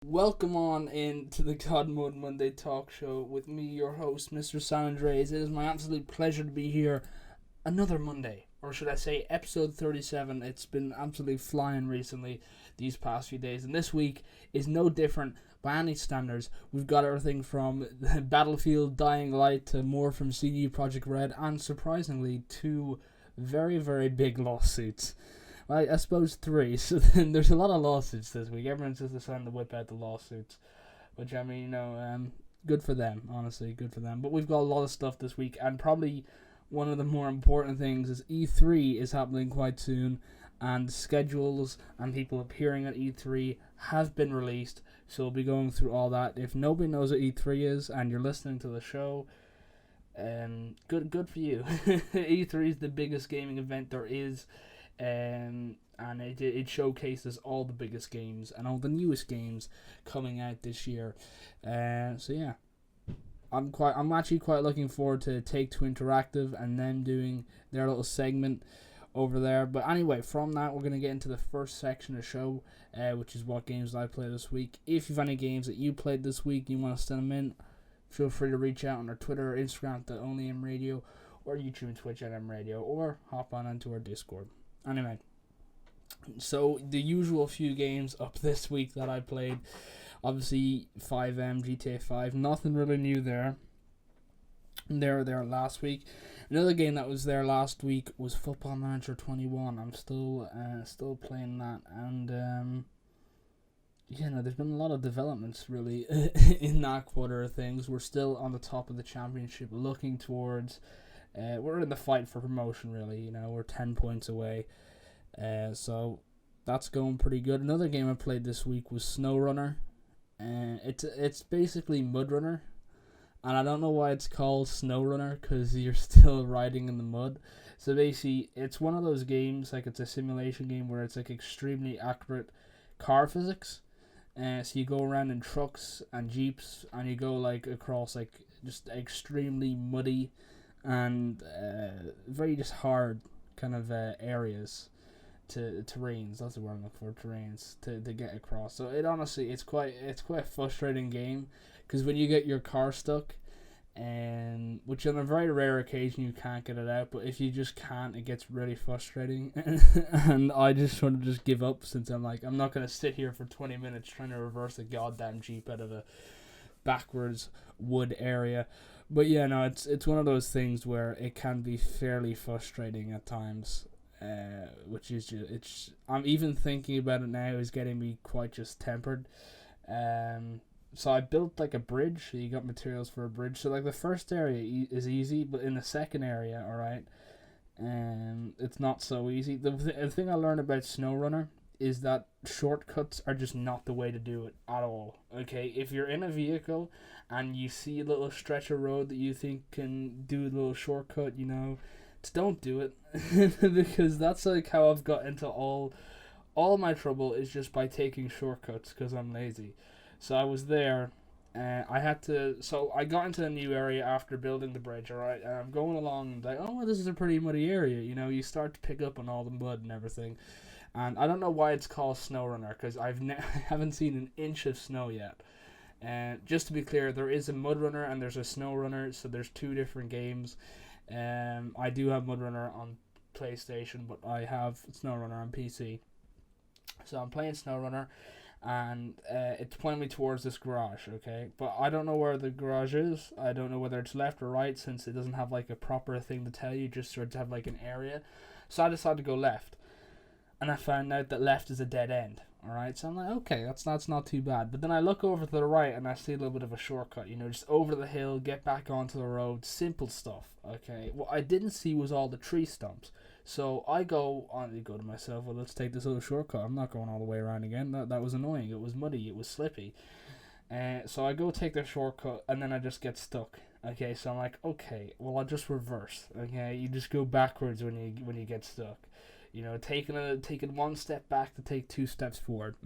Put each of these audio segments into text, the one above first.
Welcome on into the God Mode Monday talk show with me, your host, Mr. San Andres. It is my absolute pleasure to be here another Monday, or should I say episode 37. It's been absolutely flying recently these past few days, and this week is no different by any standards. We've got everything from Battlefield Dying Light to more from CD Projekt Red, and surprisingly, two very, very big lawsuits. I suppose three. So then there's a lot of lawsuits this week. Everyone's just deciding to whip out the lawsuits, which I mean, good for them. Honestly, good for them. But we've got a lot of stuff this week, and probably one of the more important things is E3 is happening quite soon, and schedules and people appearing at E3 have been released. So we'll be going through all that. If nobody knows what E3 is and you're listening to the show, good for you. E3 is the biggest gaming event there is. And it showcases all the biggest games and all the newest games coming out this year. So yeah, I'm actually quite looking forward to Take-Two Interactive and them doing their little segment over there. But anyway, from that we're gonna get into the first section of the show, which is what games I played this week. If you've any games that you played this week, and you want to send them in, feel free to reach out on our Twitter or Instagram at only Mradio, or YouTube and Twitch at Mradio, or hop on into our Discord. Anyway, so the usual few games up this week that I played, obviously 5M, GTA 5, nothing really new there. They were there last week. Another game that was there last week was Football Manager 21. I'm still playing that, and there's been a lot of developments really in that quarter of things. We're still on the top of the championship, looking towards. We're in the fight for promotion, really. We're 10 points away. So that's going pretty good. Another game I played this week was SnowRunner. It's basically Mud Runner. And I don't know why it's called SnowRunner, because you're still riding in the mud. So basically, it's one of those games, like it's a simulation game where it's like extremely accurate car physics. So you go around in trucks and jeeps, and you go like across like just extremely muddy and very just hard kind of areas to terrains. That's the word I'm looking for, terrains to get across. So it's quite a frustrating game, because when you get your car stuck, and which on a very rare occasion you can't get it out, but if you just can't, it gets really frustrating. And I just sort of just give up, since I'm not gonna sit here for 20 minutes trying to reverse a goddamn jeep out of a backwards wood area. But yeah, no, it's one of those things where it can be fairly frustrating at times, which is just, I'm even thinking about it now is getting me quite just tempered. So I built like a bridge. So you got materials for a bridge. So like the first area is easy, but in the second area, all right, it's not so easy. The thing I learned about SnowRunner is that shortcuts are just not the way to do it at all. Okay, if you're in a vehicle and you see a little stretch of road that you think can do a little shortcut, just don't do it. Because that's like how I've got into all my trouble, is just by taking shortcuts, because I'm lazy. So I was there, so I got into a new area after building the bridge, alright, and I'm going along and like, oh, well, this is a pretty muddy area, you start to pick up on all the mud and everything. And I don't know why it's called SnowRunner, because I haven't seen an inch of snow yet. And just to be clear, there is a Mud Runner and there's a SnowRunner, so there's two different games. I do have Mud Runner on PlayStation, but I have SnowRunner on PC. So I'm playing SnowRunner, and it's pointing me towards this garage, okay? But I don't know where the garage is. I don't know whether it's left or right, since it doesn't have like a proper thing to tell you, just sort of have like an area. So I decided to go left. And I found out that left is a dead end. Alright, so I'm like, okay, that's not too bad. But then I look over to the right and I see a little bit of a shortcut, just over the hill, get back onto the road, simple stuff, okay? What I didn't see was all the tree stumps. So I go to myself, well, let's take this little shortcut. I'm not going all the way around again. That was annoying. It was muddy. It was slippy. So I go take the shortcut, and then I just get stuck. Okay, so I'm like, okay, well, I'll just reverse. Okay, you just go backwards when you get stuck. Taking one step back to take two steps forward.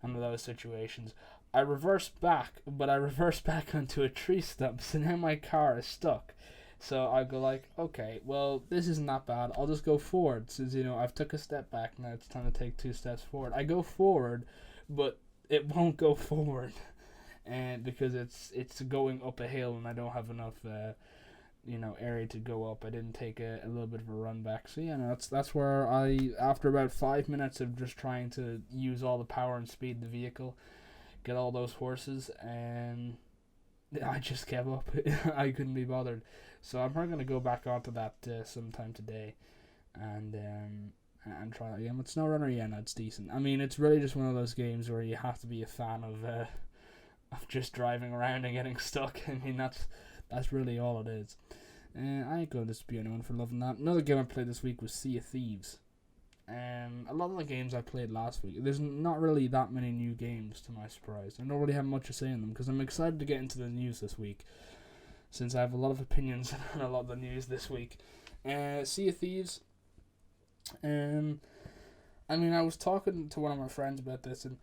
Under those situations, I reverse back, but I reverse back onto a tree stump, so now my car is stuck. So I go like, okay, well, this isn't that bad. I'll just go forward, since I've took a step back. Now it's time to take two steps forward. I go forward, but it won't go forward, and because it's going up a hill and I don't have enough area to go up. I didn't take a little bit of a run back. So yeah, no, that's where I, after about 5 minutes of just trying to use all the power and speed of the vehicle, get all those horses, and I just gave up. I couldn't be bothered. So I'm probably gonna go back onto that sometime today, and try it again. But SnowRunner, yeah, no, it's decent. I mean, it's really just one of those games where you have to be a fan of just driving around and getting stuck. I mean, that's really all it is. I ain't going to dispute anyone for loving that. Another game I played this week was Sea of Thieves. A lot of the games I played last week, there's not really that many new games, to my surprise. I don't really have much to say on them, because I'm excited to get into the news this week, since I have a lot of opinions on a lot of the news this week. Sea of Thieves. I mean, I was talking to one of my friends about this, and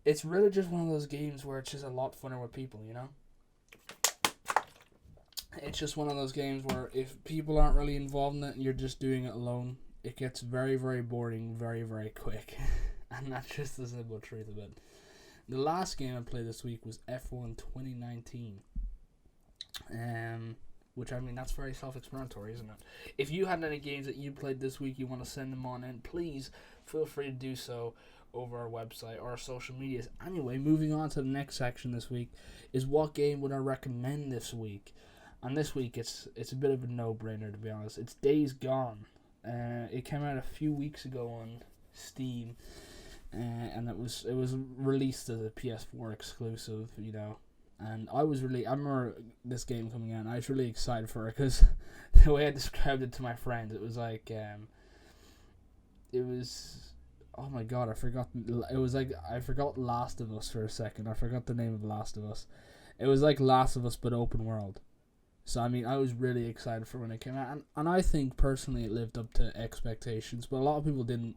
it's really just one of those games where it's just a lot funner with people, you know? It's just one of those games where if people aren't really involved in it and you're just doing it alone, it gets very, very boring very, very quick. And that's just the simple truth of it. The last game I played this week was F1 2019. Which, I mean, that's very self-explanatory, isn't it? If you had any games that you played this week, you want to send them on in, please feel free to do so over our website or our social medias. Anyway, moving on to the next section this week is what game would I recommend this week? And this week, it's a bit of a no-brainer, to be honest. It's Days Gone. It came out a few weeks ago on Steam, and it was released as a PS4 exclusive, you know. And I remember this game coming out, and I was really excited for it, because the way I described it to my friends, it was like, oh my god, I forgot Last of Us for a second. I forgot the name of Last of Us. It was like Last of Us, but open world. So, I mean, I was really excited for when it came out, and I think, personally, it lived up to expectations, but a lot of people didn't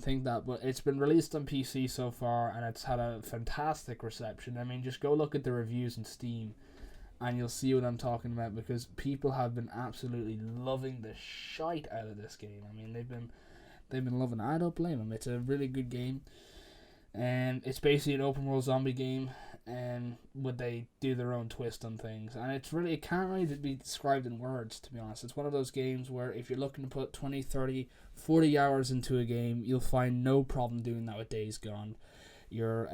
think that. But it's been released on PC so far, and it's had a fantastic reception. I mean, just go look at the reviews on Steam, and you'll see what I'm talking about, because people have been absolutely loving the shite out of this game. I mean, they've been loving it. I don't blame them. It's a really good game, and it's basically an open world zombie game, and would they do their own twist on things, and it can't really be described in words, to be honest. It's one of those games where if you're looking to put 20, 30, 40 hours into a game, you'll find no problem doing that with Days Gone. You're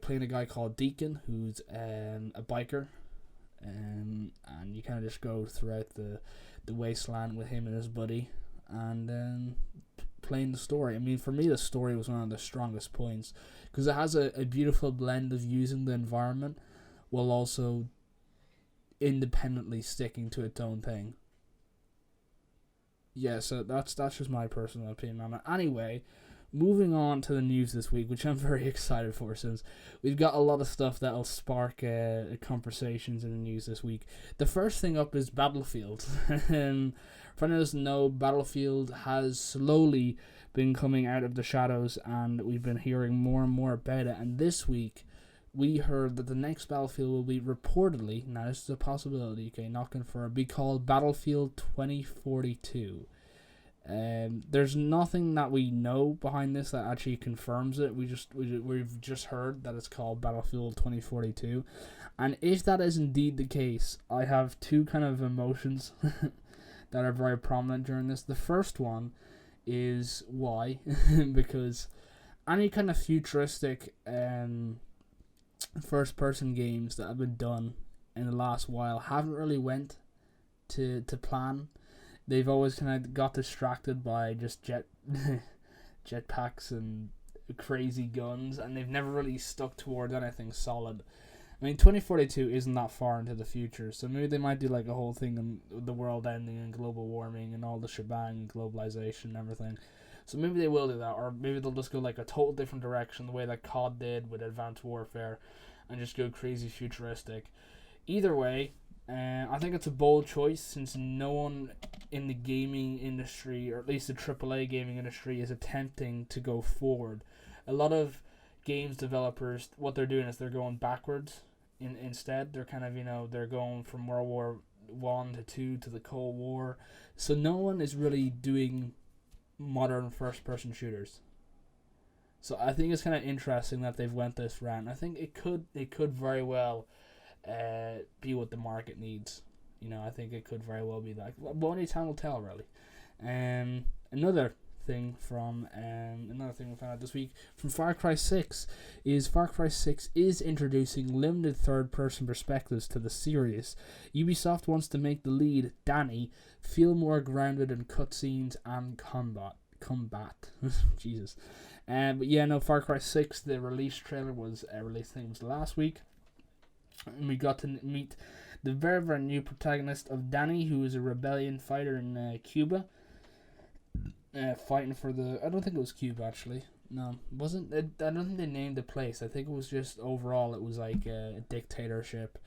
playing a guy called Deacon, who's a biker, and you kind of just go throughout the wasteland with him and his buddy, and playing the story. I mean, for me, the story was one of the strongest points, because it has a beautiful blend of using the environment while also independently sticking to its own thing. Yeah, so that's just my personal opinion on it. Anyway, moving on to the news this week, which I'm very excited for, since we've got a lot of stuff that'll spark conversations in the news this week. The first thing up is Battlefield. And for anyone who doesn't know, Battlefield has slowly been coming out of the shadows, and we've been hearing more and more about it. And this week, we heard that the next Battlefield will be reportedly, now this is a possibility, okay, not confirmed, be called Battlefield 2042. There's nothing that we know behind this that actually confirms it. We've just heard that it's called Battlefield 2042, and if that is indeed the case, I have two kind of emotions that are very prominent during this. The first one is why, because any kind of futuristic first-person games that have been done in the last while haven't really went to plan. They've always kind of got distracted by just jetpacks and crazy guns, and they've never really stuck towards anything solid. I mean, 2042 isn't that far into the future, so maybe they might do like a whole thing on the world ending and global warming and all the shebang, globalization and everything. So maybe they will do that, or maybe they'll just go like a total different direction, the way that COD did with Advanced Warfare, and just go crazy futuristic. Either way, I think it's a bold choice, since no one in the gaming industry, or at least the AAA gaming industry, is attempting to go forward. A lot of games developers, what they're doing is they're going backwards. Instead, they're kind of, they're going from World War I to 2 to the Cold War. So no one is really doing modern first-person shooters. So I think it's kind of interesting that they've went this route. I think it could very well be what the market needs. I think it could very well be that. But only time will tell, really. Another thing we found out this week from Far Cry 6 is Far Cry 6 is introducing limited third-person perspectives to the series. Ubisoft wants to make the lead, Danny, feel more grounded in cutscenes and combat. Jesus. But yeah, no, Far Cry 6, the release trailer was released, I think it was last week. And we got to meet the very, very new protagonist of Danny, who is a rebellion fighter in Cuba. Fighting for I don't think it was Cuba, actually. No, wasn't. I don't think they named the place. I think it was just overall it was like a dictatorship.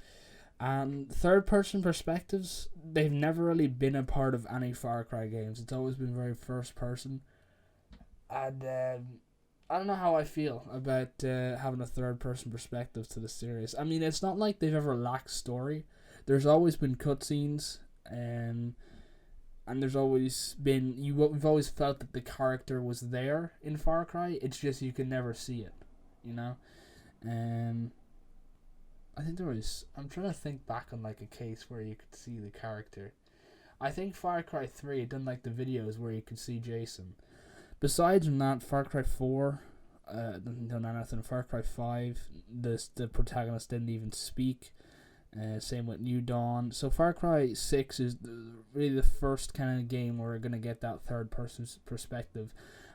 And third-person perspectives, they've never really been a part of any Far Cry games. It's always been very first-person. And I don't know how I feel about having a third-person perspective to the series. I mean, it's not like they've ever lacked story. There's always been cutscenes, and there's always been we've always felt that the character was there in Far Cry. It's just you can never see it, I think there was. I'm trying to think back on like a case where you could see the character. I think Far Cry 3 done like the videos where you could see Jason. Besides from that, Far Cry 4 didn't do anything. Far Cry 5, the protagonist didn't even speak. Same with New Dawn. So Far Cry 6 is really the first kind of game where we're going to get that third person perspective.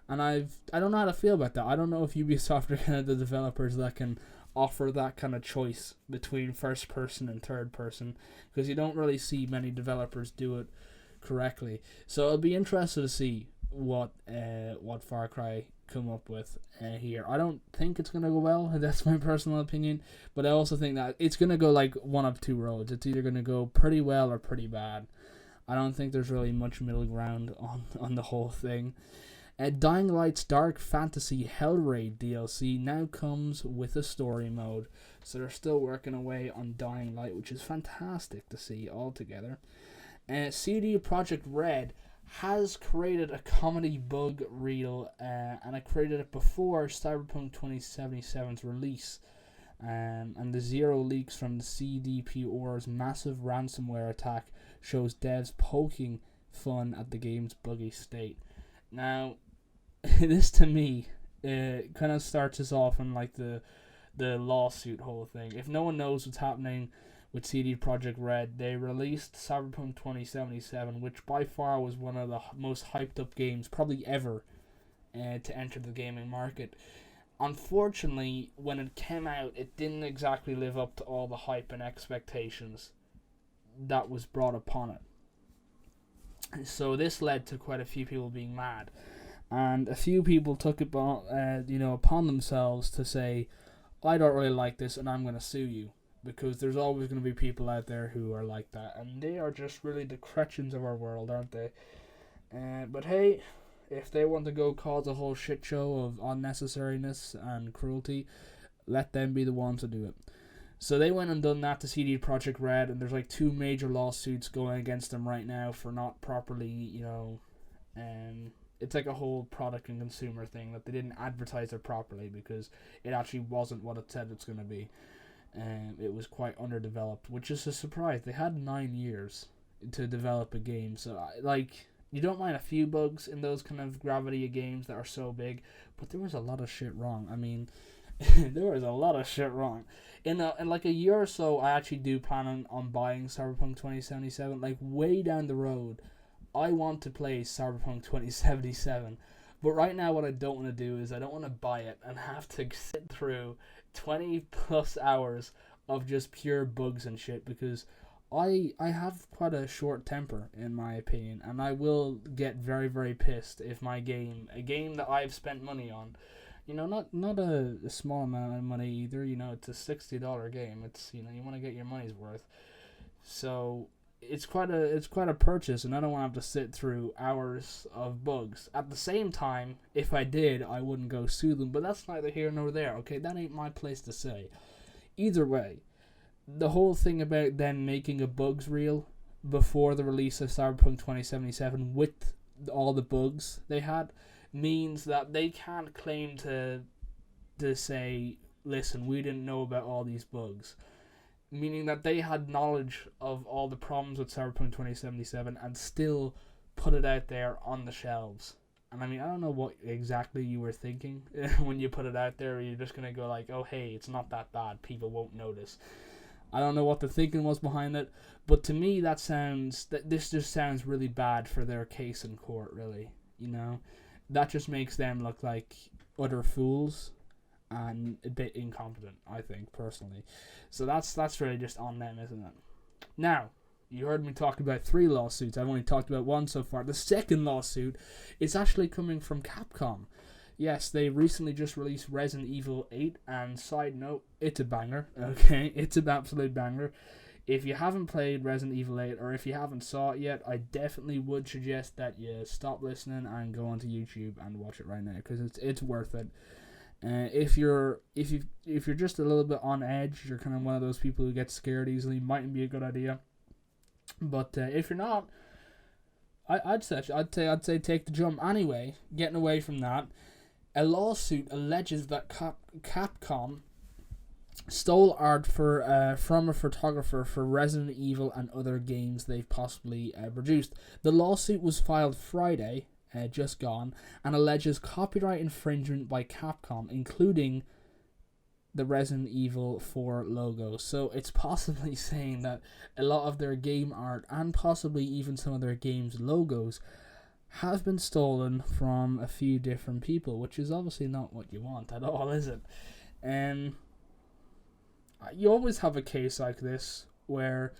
And I don't know how to feel about that. I don't know if Ubisoft are kind of the developers that can offer that kind of choice between first person and third person, because you don't really see many developers do it correctly. So I'll be interested to see what Far Cry come up with here. I don't think it's going to go well. That's my personal opinion. But I also think that it's going to go like one of two roads. It's either going to go pretty well or pretty bad. I don't think there's really much middle ground on the whole thing. Dying Light's Dark Fantasy Hellraid DLC now comes with a story mode. So they're still working away on Dying Light, which is fantastic to see altogether. CD Projekt Red has created a comedy bug reel, and I created it before Cyberpunk 2077's release. And the zero leaks from the CDPR's massive ransomware attack shows devs poking fun at the game's buggy state. Now, this to me kind of starts us off on like the lawsuit whole thing. If no one knows what's happening with CD Projekt Red, they released Cyberpunk 2077, which by far was one of the most hyped up games probably ever to enter the gaming market. Unfortunately, when it came out, it didn't exactly live up to all the hype and expectations that was brought upon it. So this led to quite a few people being mad. And a few people took it upon themselves to say, I don't really like this and I'm going to sue you. Because there's always going to be people out there who are like that. And they are just really the Cretchens of our world, aren't they? But hey, if they want to go cause a whole shit show of unnecessariness and cruelty, let them be the ones to do it. So they went and done that to CD Projekt Red, and there's like 2 major lawsuits going against them right now for not properly, it's like a whole product and consumer thing that they didn't advertise it properly because it actually wasn't what it said it's going to be. It was quite underdeveloped, which is a surprise. They had 9 years to develop a game, so you don't mind a few bugs in those kind of gravity games that are so big, but there was a lot of shit wrong. I mean, there was a lot of shit wrong. In like a year or so, I actually do plan on buying Cyberpunk 2077. Like way down the road, I want to play Cyberpunk 2077. But right now, what I don't want to do is I don't want to buy it and have to sit through 20 plus hours of just pure bugs and shit, because I have quite a short temper in my opinion, and I will get very, very pissed if a game that I've spent money on, not a small amount of money either, it's a $60 game, it's, you want to get your money's worth, so it's quite a purchase, and I don't want to have to sit through hours of bugs. At the same time, if I did, I wouldn't go sue them, but that's neither here nor there, okay? That ain't my place to say. Either way, the whole thing about them making a bugs reel before the release of Cyberpunk 2077 with all the bugs they had, means that they can't claim to say, listen, we didn't know about all these bugs. Meaning that they had knowledge of all the problems with Cyberpunk 2077 and still put it out there on the shelves. And I mean, I don't know what exactly you were thinking when you put it out there. You're just going to go like, oh, hey, it's not that bad. People won't notice. I don't know what the thinking was behind it. But to me, this just sounds really bad for their case in court, really. You know? That just makes them look like utter fools and a bit incompetent, I think, personally. So that's really just on them, isn't it? Now, you heard me talk about 3 lawsuits. I've only talked about 1 so far. The second lawsuit is actually coming from Capcom. Yes, they recently just released Resident Evil 8, and side note, it's a banger, okay? It's an absolute banger. If you haven't played Resident Evil 8, or if you haven't saw it yet, I definitely would suggest that you stop listening and go onto YouTube and watch it right now, because it's worth it. If you're just a little bit on edge, you're kind of one of those people who get scared easily, mightn't be a good idea. But if you're not, I'd say take the jump. Anyway, getting away from that, a lawsuit alleges that Capcom stole art from a photographer for Resident Evil and other games they've possibly produced. The lawsuit was filed Friday, just gone, and alleges copyright infringement by Capcom, including the Resident Evil 4 logo. So it's possibly saying that a lot of their game art and possibly even some of their games' logos have been stolen from a few different people, which is obviously not what you want at all, is it? You always have a case like this where,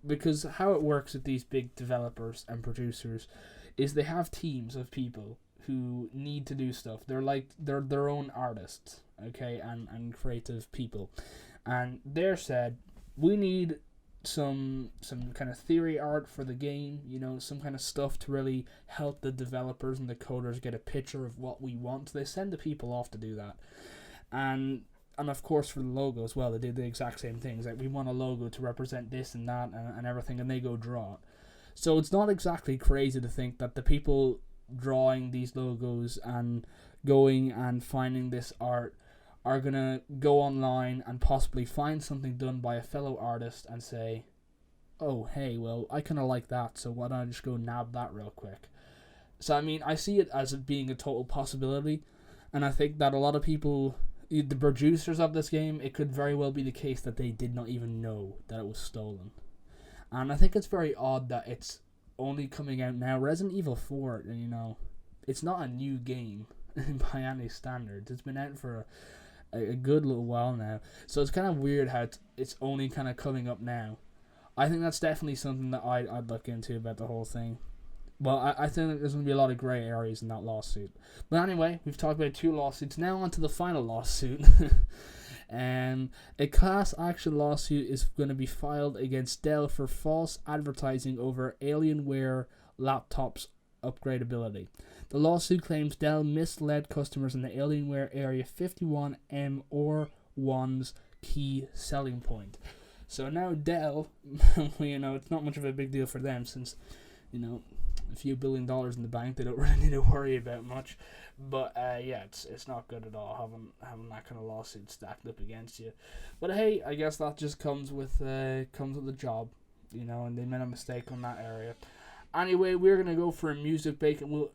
because how it works with these big developers and producers is they have teams of people who need to do stuff. They're their own artists, okay, and creative people. And they're said, we need some kind of theory art for the game, you know, some kind of stuff to really help the developers and the coders get a picture of what we want. They send the people off to do that. And of course for the logo as well, they did the exact same things. Like, we want a logo to represent this and that and everything, and they go draw it. So it's not exactly crazy to think that the people drawing these logos and going and finding this art are going to go online and possibly find something done by a fellow artist and say, oh, hey, well, I kind of like that, so why don't I just go nab that real quick? So, I mean, I see it as it being a total possibility, and I think that a lot of people, the producers of this game, it could very well be the case that they did not even know that it was stolen. And I think it's very odd that it's only coming out now. Resident Evil 4, you know, it's not a new game by any standards. It's been out for a good little while now. So it's kind of weird how it's only kind of coming up now. I think that's definitely something that I'd look into about the whole thing. Well, I think there's going to be a lot of grey areas in that lawsuit. But anyway, we've talked about 2 lawsuits. Now on to the final lawsuit. A class action lawsuit is going to be filed against Dell for false advertising over Alienware laptops upgradability. The lawsuit claims Dell misled customers in the Alienware Area 51M or 1's key selling point. So now Dell, you know, it's not much of a big deal for them since, you know, a few $1 billion in the bank, they don't really need to worry about much. But yeah, it's not good at all having that kind of lawsuit stacked up against you. But hey, I guess that just comes with the job, you know, and they made a mistake on that area. Anyway, we're gonna go for a music break, and we'll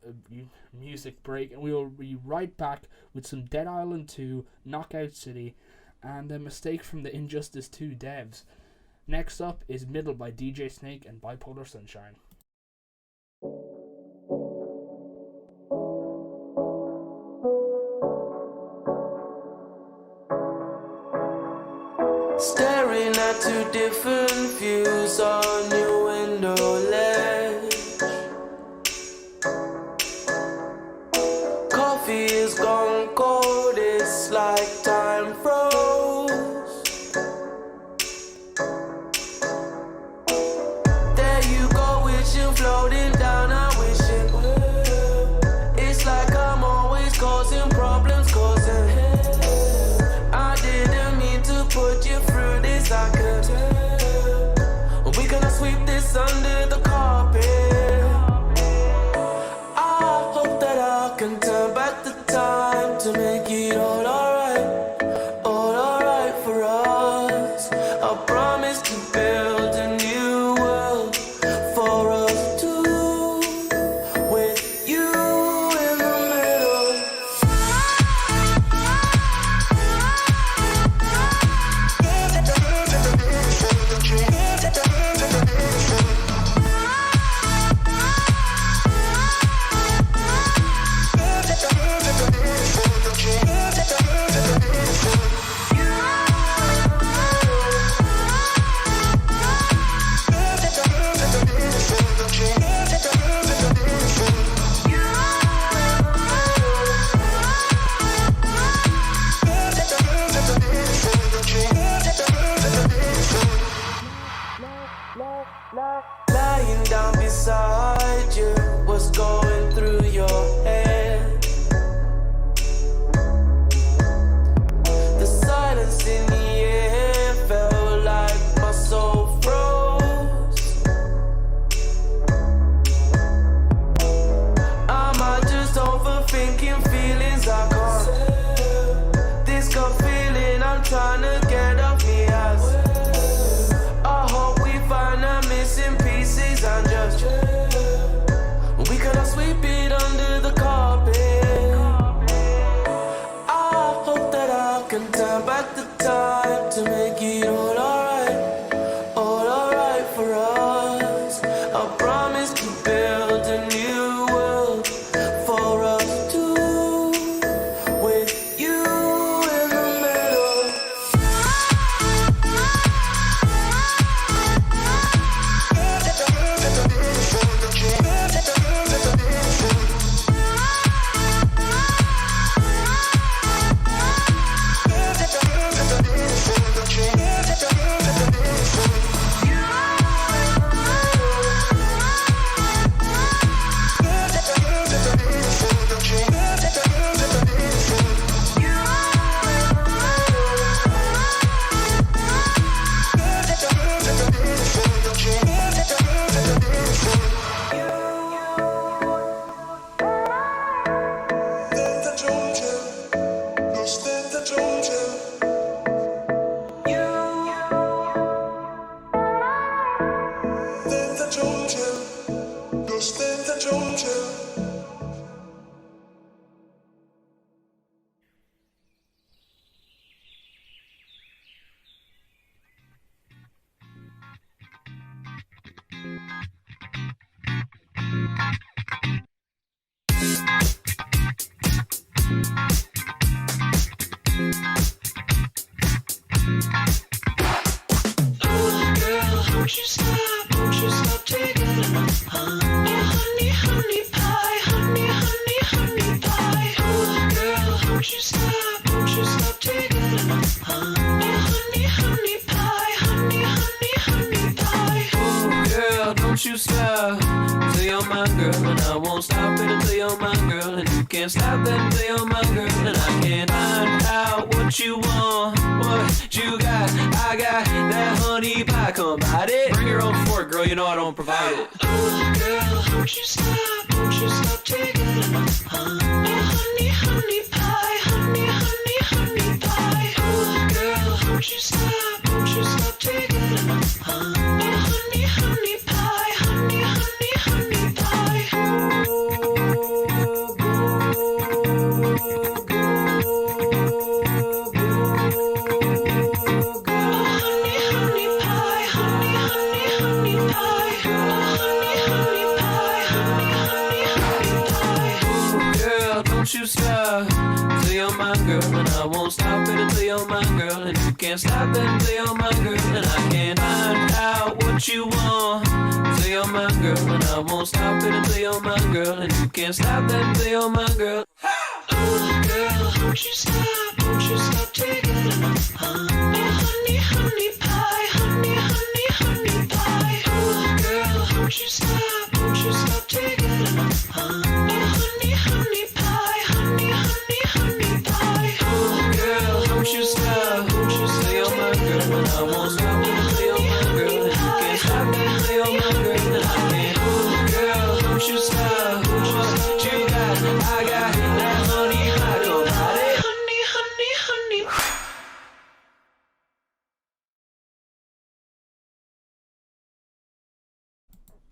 be right back with some Dead Island 2, Knockout City, and a mistake from the Injustice 2 devs. Next up is Middle by DJ Snake and Bipolar Sunshine. Staring at 2 different views on your window ledge. Coffee is gone cold, it's like time froze. There you go, wishing floating down, I wish it would. It's like I'm always causing problems, causing hell. I didn't mean to put you through this, I could tell. We're gonna sweep this under the carpet. I hope that I can promise to build a new world for us two, with you in the middle. Lying down beside you, what's going through your head? The silence in the air felt like my soul froze. Am I just overthinking feelings I can't? This gut feeling I'm trying to get off me ass. I hope we find the missing pieces and just we cannot sweep it under the carpet. I hope that I can turn back the time to make it all alright for us. I promise to build a new world for us two, with you in the middle. Won't you stop taking it, oh, honey pie, honey pie. Oh, girl, won't you stop taking it, oh, honey pie, honey pie. Oh, girl, don't you stop till you're my girl, and I won't stop it until you're my girl, and you can't stop it until you're my girl, and I can't find out what you want, what you got. I got that honey pie, come bite it. Bring your own fork, girl, you know I don't provide it. Oh, girl, won't you stop taking it, oh, honey pie, honey pie. Oh, girl, won't you stop taking it, oh, honey pie, honey pie. Don't you stop till you're my girl, and I won't stop it until you're my girl, and you can't stop it until you're my girl, and I can't find out what you want till you're my girl, and I won't stop it until you're my girl, and you can't stop that until you're my girl. Oh, girl, won't you stop taking it, oh, honey pie, honey pie. Oh, girl, won't you stop taking it, oh, honey pie, honey pie. Oh, girl, don't you stop till you're my girl, and I won't stop it until you're my girl, and you can't stop it until you're my girl, and I can't. Oh, girl, don't you stop what you got. I got that honey pie, go bite it. Honey.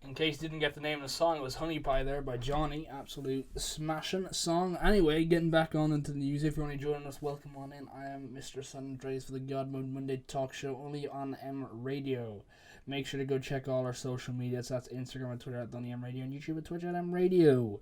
In case you didn't get the name of the song, it was Honey Pie there by Johnny. Absolute smashing song. Anyway, getting back on into the news. If you're only joining us, welcome on in. I am Mr. San Andreas for the God Mode Monday talk show, only on Mradio. Make sure to go check all our social medias. That's Instagram and Twitter at DonnyMradio and YouTube and Twitch at Mradio.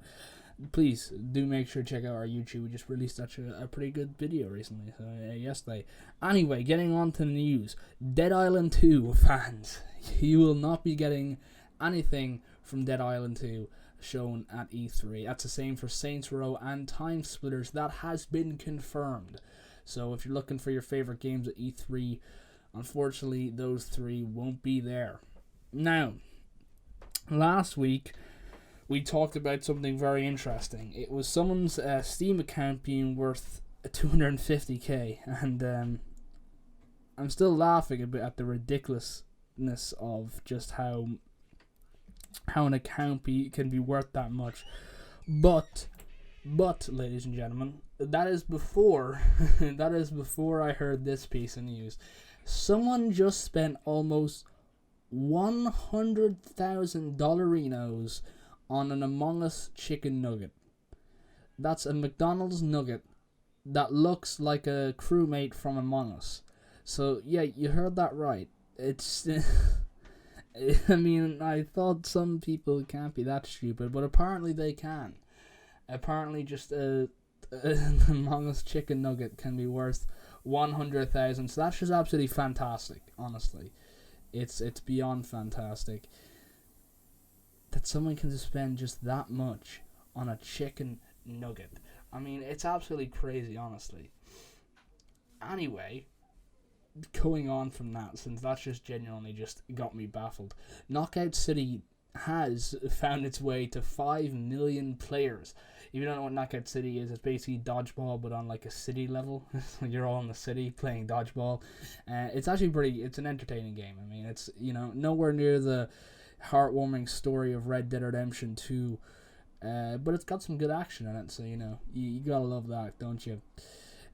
Please do make sure to check out our YouTube. We just released actually a pretty good video recently, so yesterday. Anyway, getting on to the news. Dead Island 2 fans, you will not be getting anything from Dead Island 2 shown at E3. That's the same for Saints Row and Time Splitters. That has been confirmed. So if you're looking for your favorite games at E3, unfortunately those three won't be there. Now, last week we talked about something very interesting. It was someone's Steam account being worth 250k, and I'm still laughing a bit at the ridiculousness of just how an account can be worth that much. But ladies and gentlemen, that is before I heard this piece of news. Someone just spent almost $100,000 on an Among Us chicken nugget. That's a McDonald's nugget that looks like a crewmate from Among Us. So yeah, you heard that right. It's I mean, I thought some people can't be that stupid, but apparently they can. Apparently just an Among Us chicken nugget can be worth 100,000. So that's just absolutely fantastic, honestly. It's beyond fantastic that someone can spend just that much on a chicken nugget. I mean, it's absolutely crazy, honestly. Anyway, going on from that, since that's just genuinely just got me baffled. Knockout City has found its way to 5 million players. If you don't know what Knockout City is, it's basically dodgeball, but on like a city level. You're all in the city playing dodgeball. It's actually it's an entertaining game. I mean, it's, nowhere near the heartwarming story of Red Dead Redemption 2, but it's got some good action in it, so you gotta love that, don't you?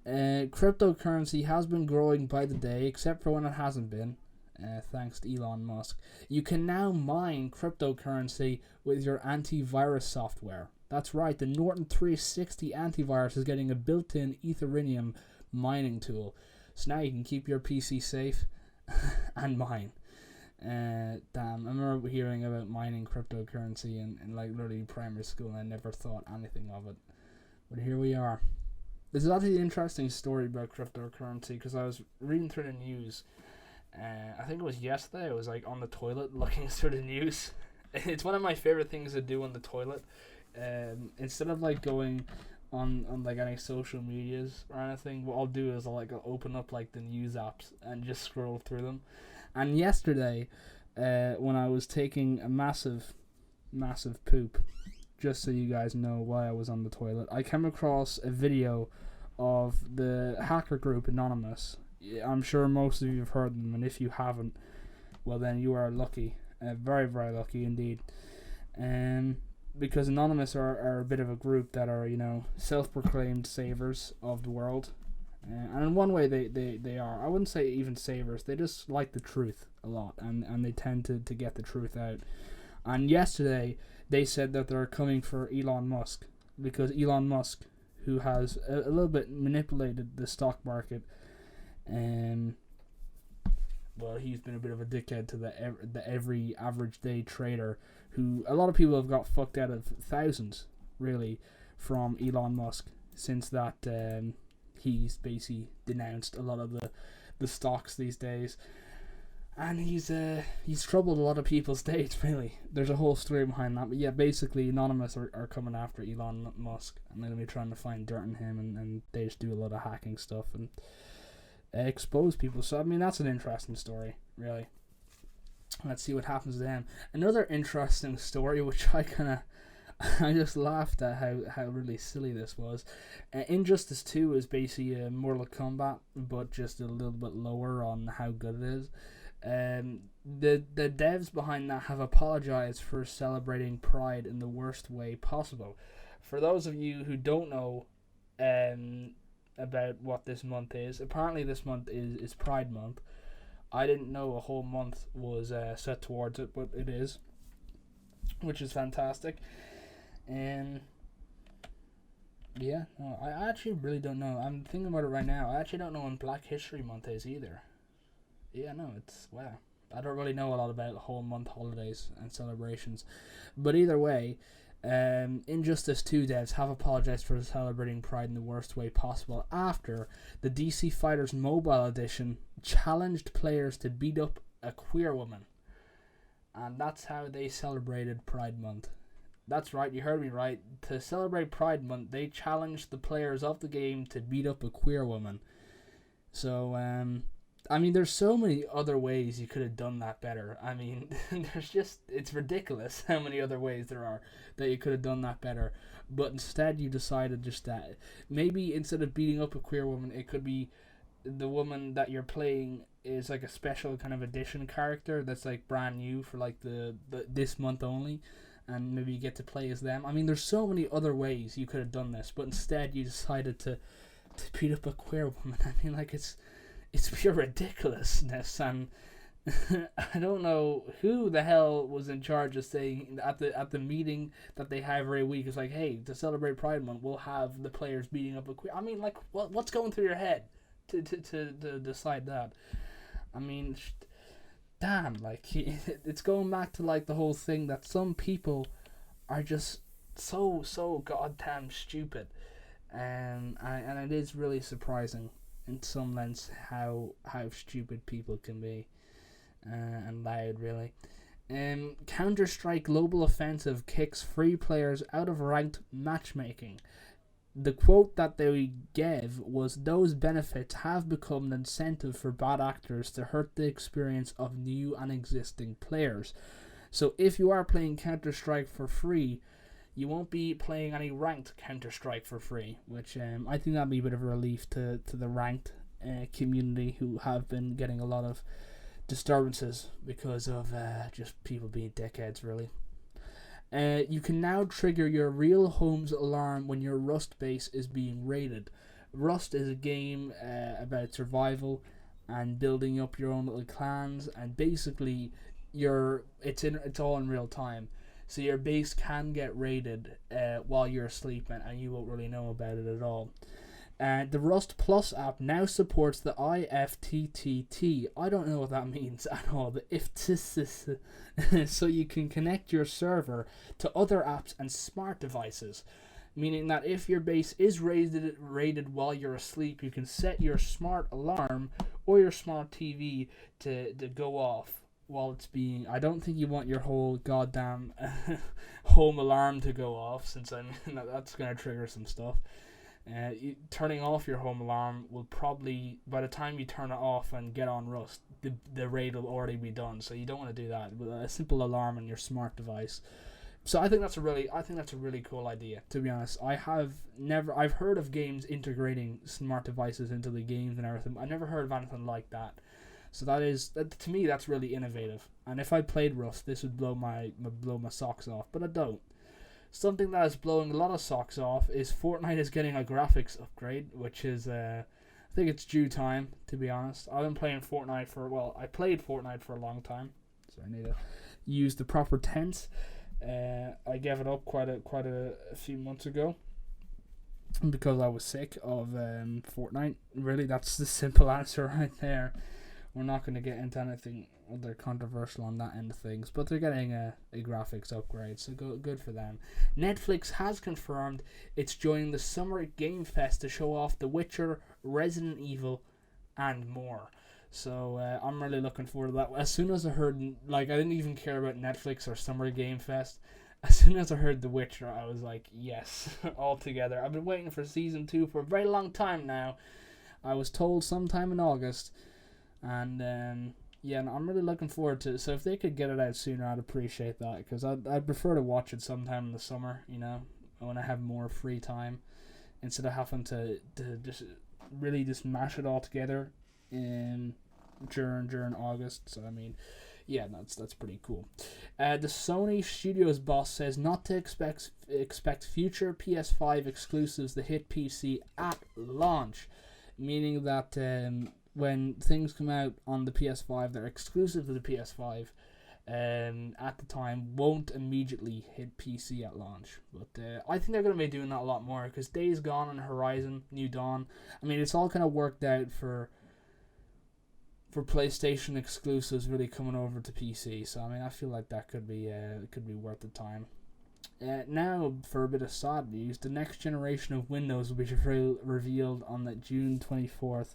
Cryptocurrency has been growing by the day, except for when it hasn't been, thanks to Elon Musk. You can now mine cryptocurrency with your antivirus software. That's right, the Norton 360 antivirus is getting a built-in Ethereum mining tool, so now you can keep your PC safe and mine. Damn, I remember hearing about mining cryptocurrency in like literally primary school, and I never thought anything of it, but here we are. This is actually an interesting story about cryptocurrency, because I was reading through the news. I think it was yesterday. I was like on the toilet looking through the news. It's one of my favorite things to do on the toilet. Instead of like going on like any social medias or anything, what I'll do is I'll open up like the news apps and just scroll through them. And yesterday, when I was taking a massive poop, just so you guys know why I was on the toilet, I came across a video of the hacker group Anonymous. I'm sure most of you have heard them, and if you haven't, well then you are lucky, very, very lucky indeed. Because Anonymous are a bit of a group that are, self-proclaimed savers of the world. And in one way they are. I wouldn't say even savers, they just like the truth a lot, and they tend to get the truth out. And yesterday, they said that they're coming for Elon Musk, because Elon Musk, who has a little bit manipulated the stock market, well, he's been a bit of a dickhead to the every average day trader, who a lot of people have got fucked out of thousands, really, from Elon Musk, since that he's basically denounced a lot of the stocks these days. And he's troubled a lot of people's days, really. There's a whole story behind that. But yeah, basically, Anonymous are coming after Elon Musk, and they're going to be trying to find dirt in him, and they just do a lot of hacking stuff and expose people. So, I mean, that's an interesting story, really. Let's see what happens to them. Another interesting story, which I just laughed at how really silly this was. Injustice 2 is basically a Mortal Kombat, but just a little bit lower on how good it is. The devs behind that have apologized for celebrating Pride in the worst way possible. For those of you who don't know about what this month is, apparently this month is Pride Month. I didn't know a whole month was set towards it, but it is. which is fantastic. And yeah, no, I actually really don't know. I'm thinking about it right now. I actually don't know when Black History Month is either. Yeah, no, it's wow. I don't really know a lot about whole month holidays and celebrations, but either way, Injustice 2 devs have apologized for celebrating Pride in the worst way possible after the DC Fighters Mobile Edition challenged players to beat up a queer woman, and that's how they celebrated Pride Month. That's right, you heard me right. To celebrate Pride Month, they challenged the players of the game to beat up a queer woman. So, I mean, there's so many other ways you could have done that better. I mean, it's ridiculous how many other ways there are that you could have done that better. But instead, you decided just that maybe instead of beating up a queer woman, it could be the woman that you're playing is like a special kind of edition character that's like brand new for like the this month only. And maybe you get to play as them. I mean, there's so many other ways you could have done this, but instead you decided to beat up a queer woman. I mean, like, it's pure ridiculousness, and I don't know who the hell was in charge of saying at the meeting that they have every week. It's like, hey, to celebrate Pride Month, we'll have the players beating up a queer. I mean, like, what's going through your head to decide that? I mean, damn, like, it's going back to like the whole thing that some people are just so goddamn stupid, and it is really surprising in some lens how stupid people can be, and loud, really. Counter-Strike Global Offensive kicks free players out of ranked matchmaking. The quote that they gave was, "Those benefits have become an incentive for bad actors to hurt the experience of new and existing players." So if you are playing Counter-Strike for free, you won't be playing any ranked Counter-Strike for free, which I think that'd be a bit of a relief to the ranked community, who have been getting a lot of disturbances because of just people being dickheads, really. You can now trigger your real home's alarm when your Rust base is being raided. Rust is a game about survival and building up your own little clans, and basically it's all in real time. So your base can get raided while you're asleep, and you won't really know about it at all. The Rust Plus app now supports the IFTTT. I don't know what that means at all. The IFTTT. So you can connect your server to other apps and smart devices. Meaning that if your base is raided while you're asleep, you can set your smart alarm or your smart TV to go off while it's being... I don't think you want your whole goddamn home alarm to go off, since that's going to trigger some stuff. Turning off your home alarm will probably, by the time you turn it off and get on Rust, the raid will already be done. So you don't want to do that with a simple alarm on your smart device. So I think that's a really cool idea, to be honest. I've heard of games integrating smart devices into the games and everything. I never heard of anything like that. So to me, that's really innovative. And if I played Rust, this would blow my socks off, but I don't. Something that is blowing a lot of socks off is Fortnite is getting a graphics upgrade, which is, I think it's due time, to be honest. I've been playing Fortnite I played Fortnite for a long time, so I need to use the proper tense. I gave it up quite a few months ago because I was sick of Fortnite. Really, that's the simple answer right there. We're not going to get into anything other controversial on that end of things, but they're getting a graphics upgrade, so good for them. Netflix has confirmed it's joining the Summer Game Fest to show off The Witcher, Resident Evil, and more. So I'm really looking forward to that. As soon as I heard, I didn't even care about Netflix or Summer Game Fest. As soon as I heard The Witcher, I was like, yes, all together. I've been waiting for season 2 for a very long time now. I was told sometime in August. And yeah, I'm really looking forward to it. So if they could get it out sooner, I'd appreciate that, because I'd prefer to watch it sometime in the summer, when I have more free time, instead of having to just really just mash it all together during August. So I mean, yeah, that's pretty cool. The Sony Studios boss says not to expect future PS5 exclusives to hit PC at launch, meaning that when things come out on the PS5 that are exclusive to the PS5, at the time won't immediately hit PC at launch. But I think they're going to be doing that a lot more because Days Gone and Horizon New Dawn, I mean, it's all kind of worked out for PlayStation exclusives really coming over to PC. So I mean, I feel like that could be worth the time. Now, for a bit of sad news, the next generation of Windows will be revealed on the June 24th.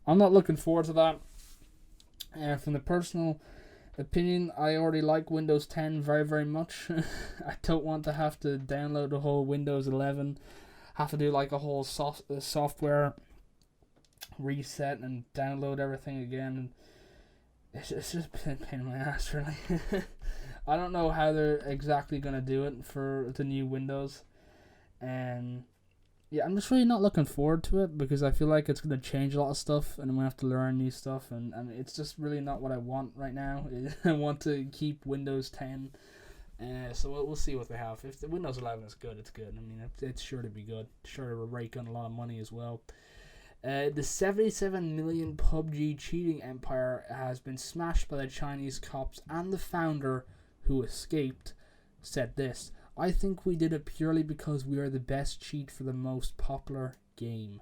I'm not looking forward to that. From the personal opinion, I already like Windows 10 very, very much. I don't want to have to download the whole Windows 11, have to do like a whole software reset and download everything again. It's just been a pain in my ass, really. I don't know how they're exactly going to do it for the new Windows. And yeah, I'm just really not looking forward to it because I feel like it's going to change a lot of stuff and I'm going to have to learn new stuff. And it's just really not what I want right now. I want to keep Windows 10. So we'll see what they have. If the Windows 11 is good, it's good. I mean, it's sure to be good. Sure to rake on a lot of money as well. The 77 million PUBG cheating empire has been smashed by the Chinese cops, and the founder, who escaped, said this: "I think we did it purely because we are the best cheat for the most popular game."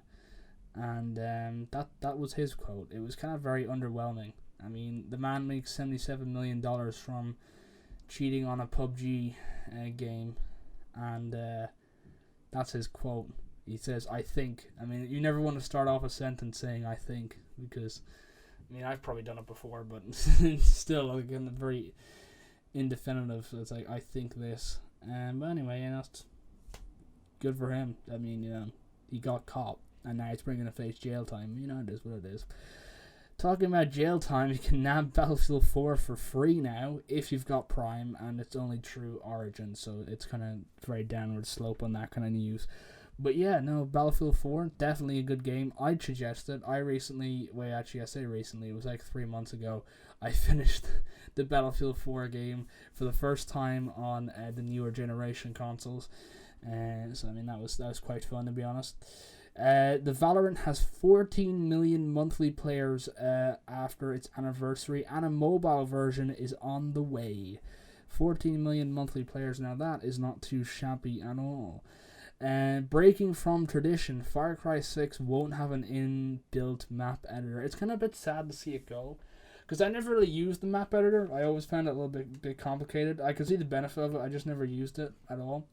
And that was his quote. It was kind of very underwhelming. I mean, the man makes $77 million from cheating on a PUBG game, and that's his quote. He says, "I think." I mean, you never want to start off a sentence saying "I think" because, I mean, I've probably done it before, but still, again, very indefinitive. So it's like, "I think this." But anyway, it's good for him. I mean, he got caught, and now he's bringing to face jail time. It is what it is. Talking about jail time, you can nab Battlefield 4 for free now if you've got Prime, and it's only through Origin, so it's kind of very downward slope on that kind of news. But yeah, no, Battlefield 4, definitely a good game. I'd suggest it. I say recently, it was like 3 months ago, I finished the Battlefield 4 game for the first time on the newer generation consoles. So, I mean, that was quite fun, to be honest. The Valorant has 14 million monthly players after its anniversary, and a mobile version is on the way. 14 million monthly players, now that is not too shabby at all. Breaking from tradition, Far Cry 6 won't have an inbuilt map editor. It's kind of a bit sad to see it go, because I never really used the map editor. I always found it a little bit complicated. I could see the benefit of it, I just never used it at all.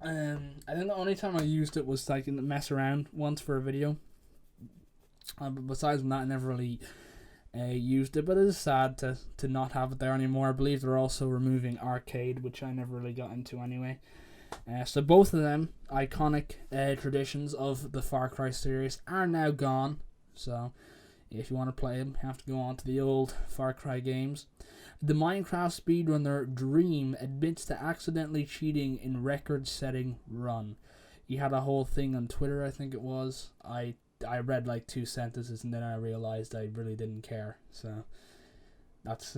I think the only time I used it was like in the mess around once for a video. But besides that, I never really used it, but it is sad to not have it there anymore. I believe they're also removing arcade, which I never really got into anyway. So both of them iconic traditions of the Far Cry series are now gone. So if you want to play them, you have to go on to the old Far Cry games. The Minecraft speedrunner Dream admits to accidentally cheating in record-setting run. He had a whole thing on Twitter, I think it was. I read like 2 sentences and then I realized I really didn't care. So that's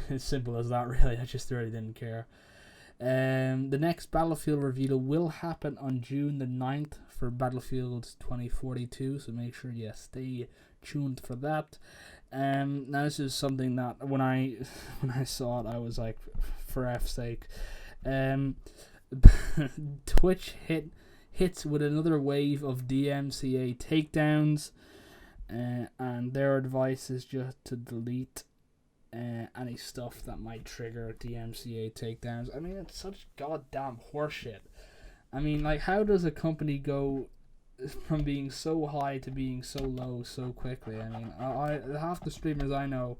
as simple as that, really. I just really didn't care. The next Battlefield reveal will happen on June the 9th for Battlefield 2042, so make sure you stay tuned for that. Now this is something that when I saw it, I was like, for F's sake. Twitch hits with another wave of DMCA takedowns, and their advice is just to delete any stuff that might trigger DMCA takedowns. I mean, it's such goddamn horseshit. I mean, like, how does a company go from being so high to being so low so quickly? I mean, I half the streamers I know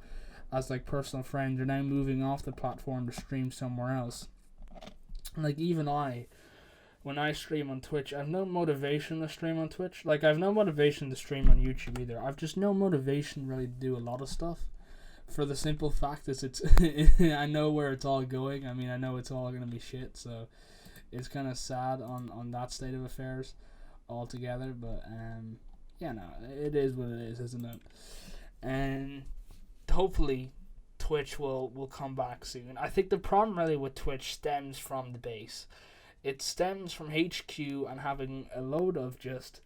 as like personal friends are now moving off the platform to stream somewhere else. Like, even when I stream on Twitch, I have no motivation to stream on Twitch. Like, I have no motivation to stream on YouTube either. I've just no motivation really to do a lot of stuff. For the simple fact is it's I know where it's all going. I mean, I know it's all going to be shit, so it's kind of sad on that state of affairs altogether. But, it is what it is, isn't it? And hopefully Twitch will come back soon. I think the problem really with Twitch stems from the base. It stems from HQ and having a load of just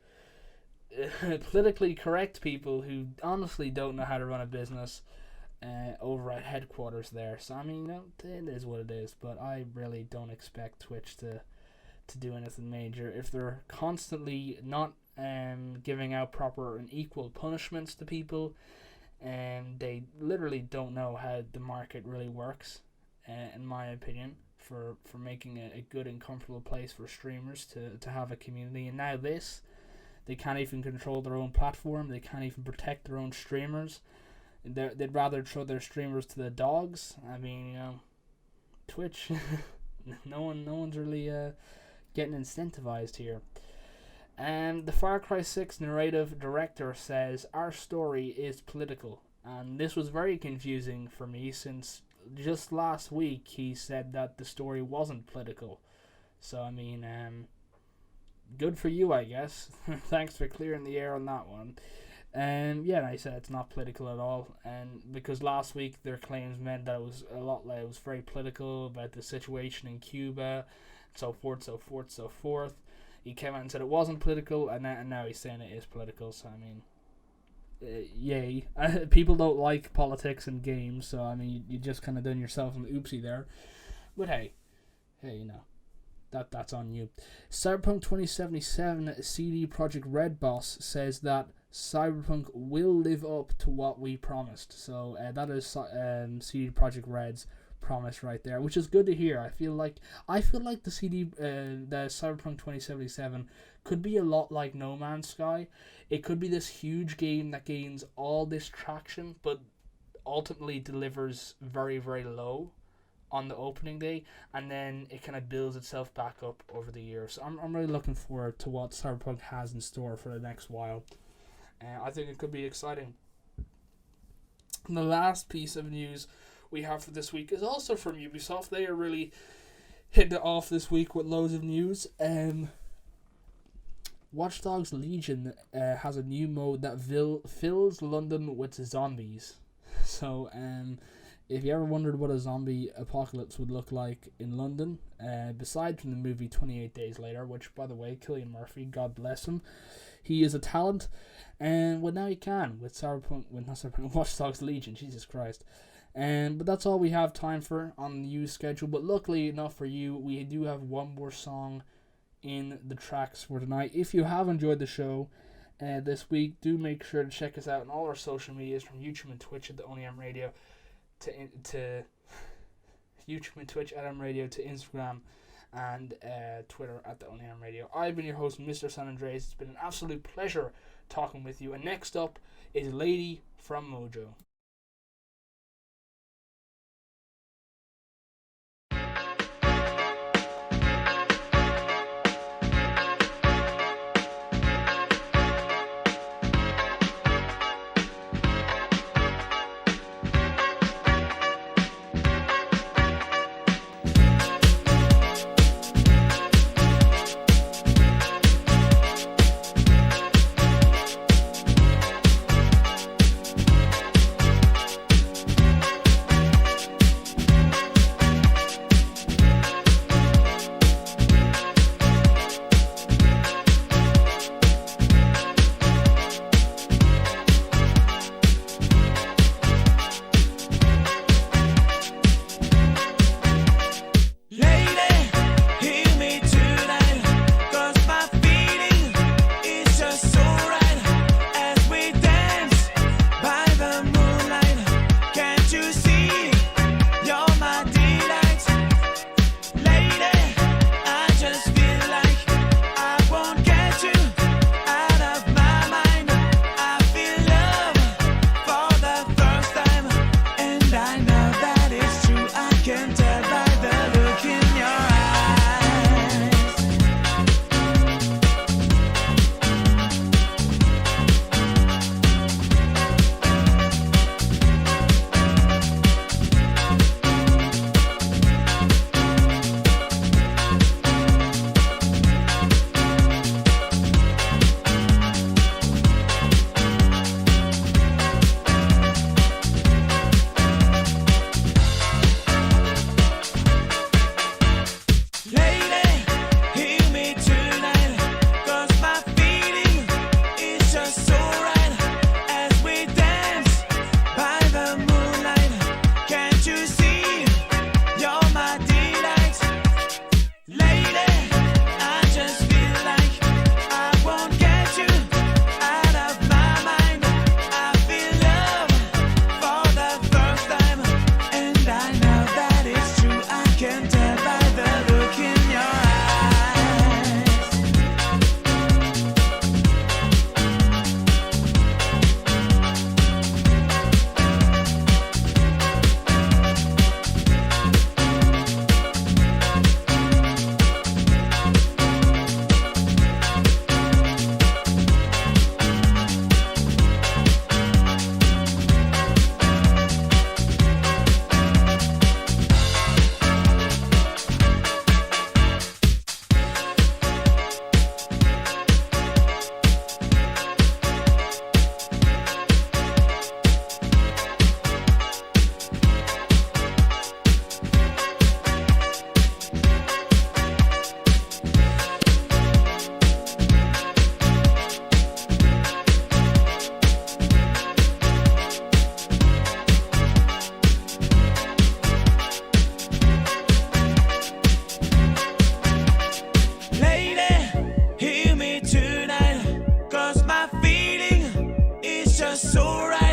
politically correct people who honestly don't know how to run a business, over at headquarters there. So I mean, it is what it is. But I really don't expect Twitch to do anything major if they're constantly not giving out proper and equal punishments to people, and they literally don't know how the market really works, in my opinion, for making it a good and comfortable place for streamers to have a community. And now they can't even control their own platform, they can't even protect their own streamers. They'd rather throw their streamers to the dogs. I mean, Twitch, no one's really getting incentivized here. And the Far Cry 6 narrative director says, our story is political. And this was very confusing for me, since just last week he said that the story wasn't political. So, I mean, good for you, I guess. Thanks for clearing the air on that one. Yeah, I said it's not political at all. And because last week their claims meant that it was it was very political about the situation in Cuba, so forth. He came out and said it wasn't political, and now he's saying it is political. So I mean, yay! People don't like politics in games, so I mean, you just kind of done yourself an oopsie there. But hey, that's on you. Cyberpunk 2077 CD Projekt Red boss says that Cyberpunk will live up to what we promised. So that is CD Projekt Red's promise right there, which is good to hear. I feel like the Cyberpunk 2077 could be a lot like No Man's Sky. It could be this huge game that gains all this traction, but ultimately delivers very, very low on the opening day, and then it kind of builds itself back up over the years. So I'm really looking forward to what Cyberpunk has in store for the next while. I think it could be exciting. And the last piece of news we have for this week is also from Ubisoft. They are really hitting it off this week with loads of news. Watch Dogs Legion has a new mode that fills London with zombies. So, if you ever wondered what a zombie apocalypse would look like in London, beside from the movie 28 Days Later, which, by the way, Cillian Murphy, God bless him, he is a talent, and well, now he can with Watch Dogs Legion, Jesus Christ. But that's all we have time for on the news schedule. But luckily enough for you, we do have one more song in the tracks for tonight. If you have enjoyed the show this week, do make sure to check us out on all our social medias, from YouTube and Twitch at the Only Mradio to YouTube and Twitch at Mradio, to Instagram and Twitter at the Only Mradio. I've been your host, Mr. San Andreas. It's been an absolute pleasure talking with you. And next up is Lady from Mojo. so right.